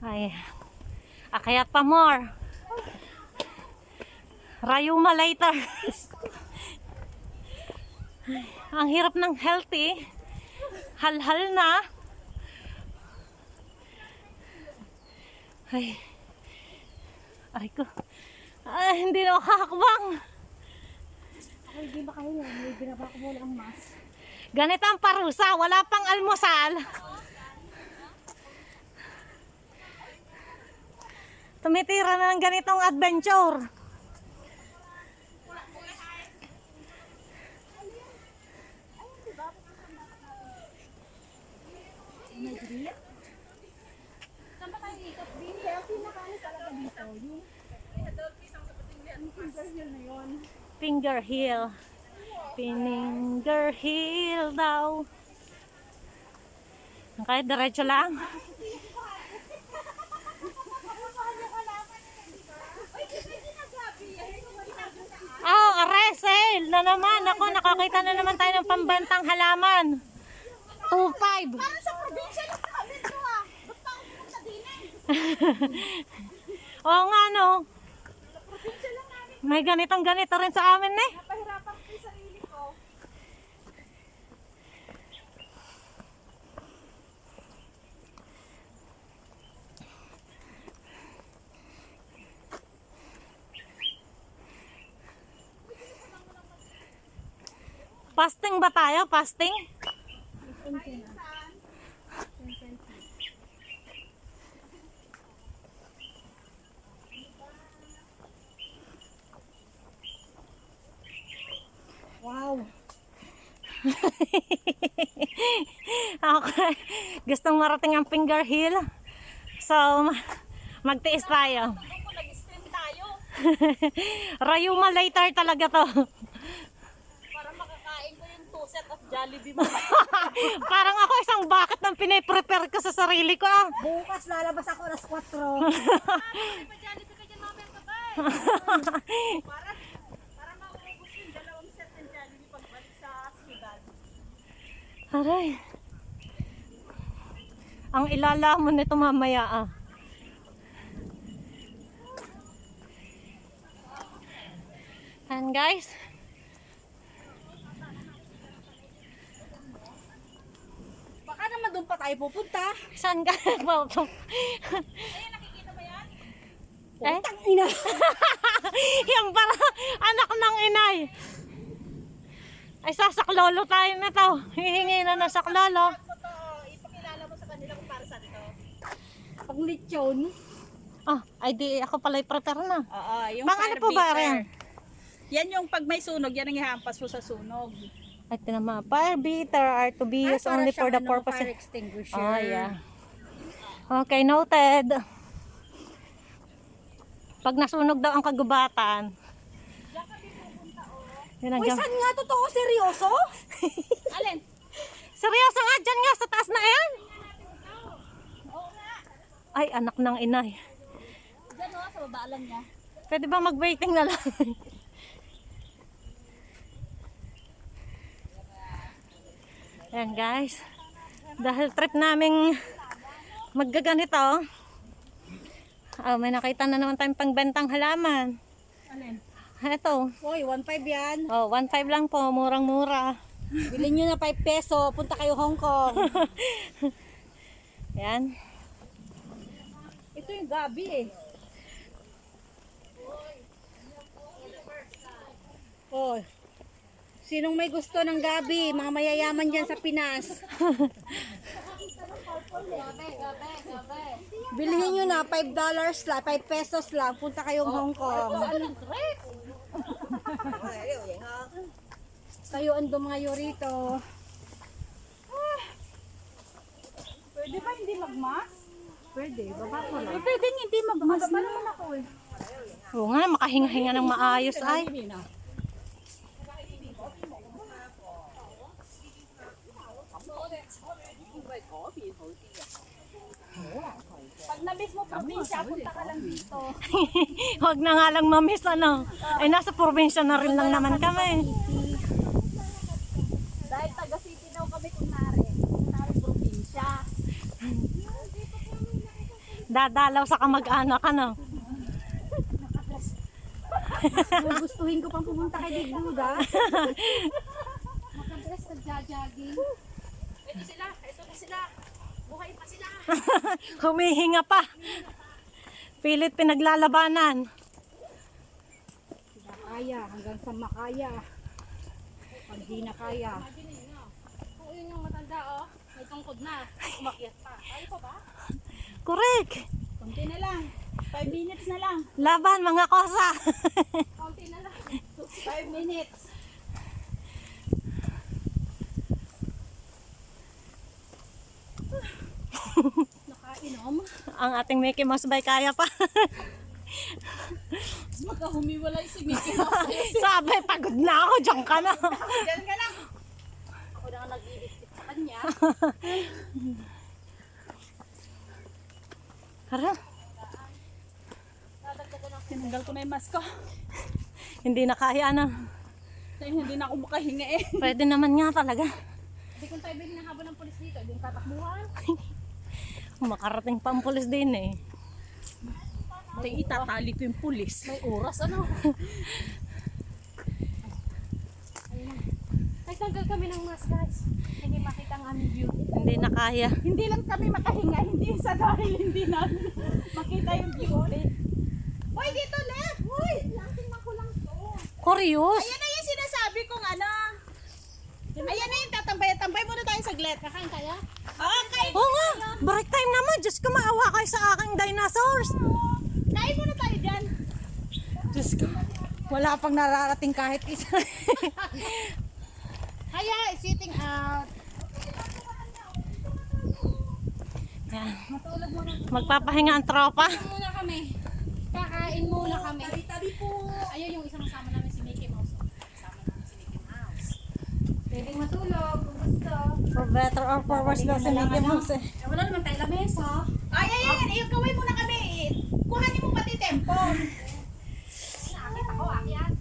Ay, akyat pa more. Rayuma later. Ay, ang hirap ng healthy. Halhal na. Ay ko. Ay, hindi na makakakbang. Ay, hindi ba kayo yan? May binaba ko muna ang mask. Ganito ang parusa. Wala pang almusal. Tumitira na ng ganitong adventure. Saan ba tayo ikot? Healthy na kami talaga dito. Yung finger hill na yun. Finger heel. Finger heel daw. Kahit diretso lang. Oh, aresel na naman. Ako, nakakita na naman tayo ng pambantang halaman. 2.5. Parang sa probinsya lang kami ito ah. Ba't pa ako pumunta din eh? Oo nga no. Probinsya lang namin. May ganitong ganito rin sa amin eh. Napahirapan ko yung sarili ko. Fasting ba tayo? Fasting? Wow. Okay. Gustong marating ang finger heel. So, magtiis tayo. Ako nag-stream tayo. Rayuma later talaga to. Para makakain ko yung 2 set of Jollibee mo. Parang ako isang bucket ng pinaprepare ko sa sarili ko. Bukas lalabas ako alas 4. Pa Jollibee ka dyan mamaya kabay. Para maubos yung 2 set ng Jollibee pagbalik sa siyudad. Aray. Ang ilalamon nito mamaya ah. And guys, Baka naman doon pa tayo pupunta. saan ka nagpapap? Nakikita ba yan? Eh? Putang ina. Yung para anak ng inay. Ay sasaklolo tayo na to. Hihingi na ng saklolo. Ipakilala mo sa kanila kung para saan ito. Pag lechon. Ah, ay di ako pala'y prepare na. Oo, yung Bang ano po ba rin? Yan yung pag may sunog, yan ang ihampas mo sa sunog. Ay tinama. Fire beater are to be used only for the purpose fire of... extinguisher. Ah, yeah. Okay, noted. Pag nasunog daw ang kagubatan. Yan ang Uy, jam- saan nga totoo? Seryoso? Alin? Seryoso nga, dyan nga sa taas na yan. Oo nga. Ay, anak ng inay. Diyan o, sa babaalan niya. Pwede ba mag-waiting na lang? Ayan guys. Dahil trip naming maggaganito. May nakita na naman tayong pangbentang halaman. Alin? Ito. Uy, 1.5 yan. Oh, 1.5 lang po. Murang-mura. Bilhin nyo na 5 peso. Punta kayo Hong Kong. Ayan. Ito yung gabi eh. Oh. Sinong may gusto ng gabi? Mga mayayaman dyan sa Pinas. Bilhin nyo na $5 lang, 5 pesos lang. Punta kayong Hong Kong. Kayo ang dumayo rito. Pwede ba hindi magmas? Pwede, baba ko lang. Pwede hindi magmas. Magaba naman ako eh. Oo nga, makahinga-hinga ng maayos ay. Pag na-miss mo probinsya, punta ka lang dito. Huwag na nga lang mamiss ano. Ay nasa probinsya na rin lang naman kami. Dahil taga city daw kami kunwari probinsya. Dadalaw sa kamag-anak, ano? Gustuhin ko pang pumunta kay Big Buddha. Makadress, nagja-jogging. Ito sila, buhay pa sila. Humihinga pa. Pilit pinaglalabanan. Kaya, hanggang sa makaya. Pag di na kaya. Kung yun yung matanda, oh, may tungkod na. Umakyat pa. Ayaw pa ba? Correct. Konti na lang. 5 minutes na lang. Laban, mga kosa. Kaunti na lang. 5 minutes. Nakainom. Ang ating Mickey Mouse bay kaya pa. Magkahumiwalay si Mickey Mouse. Sabi, pagod na ako. Diyan ka na. Diyan ka lang. Ako na nga naglilipit sa kanya. Harap. Tinanggal ko na yung mask ko. Hindi na kaya na. Dahil hindi na ako makahinga eh. Pwede naman nga talaga. Hindi kung tayo hinahabol ng polis dito, yung tatakbuhan. Makarating pa ang pulis din eh. Itatali ko yung pulis. May oras, ano? Nagtanggal kami ng mask, guys. Hindi makita ang aming beauty. Hindi na kaya. Hindi lang kami makahinga, hindi sa dahil hindi na makita yung beauty. Uy, dito left! Uy! Tingnan ko lang to. Curious. Ayan na yung sinasabi kong ano. Ayan na yung tatambay muna tayo saglit. Kakain kaya? Okay. Oo nga. Break time naman. Diyos ko, maawa kayo sa aking dinosaurs. Kain muna tayo dyan. Diyos ko. Wala pang nararating kahit isa. Kaya, sitting out. Yan. Matulog muna. Magpapahinga ang tropa. Muna kami. Kakain muna kami. Tabi po. Ayun yung isang kasama namin si Mickey Mouse. Kasama namin si Mickey Mouse. Pwedeng matulog kung gusto. For better or for worse daw si Mickey Mouse eh. Eh, wala naman tayo lamesa. Ay, ay, gawin muna kami. Kuhanin mo pati tempo. Akit ako, akyat.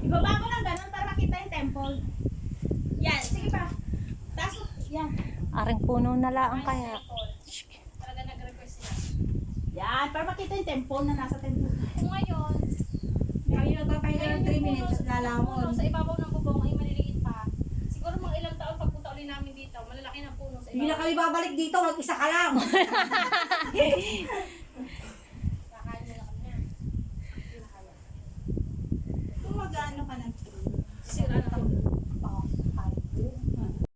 Ibaba mo lang ganun para makita yung temple. Yan, sige pa. Tapos, yan. Aring puno na lang kaya. Talaga nag-request sila. Yan, para makita yung temple na nasa temple. Kung ngayon, Kaya nagpapahinga ng 3 minutes at lalamon. sa ibabaw ng bubong ay maliliit pa. Siguro mga ilang taon pagpunta ulit namin dito, malalaki ng puno sa Hindi na ibabaw. kami babalik dito, mag-isa ka lang. Kakain nila kami na. Kung mag-ano ka ng Sira na kami.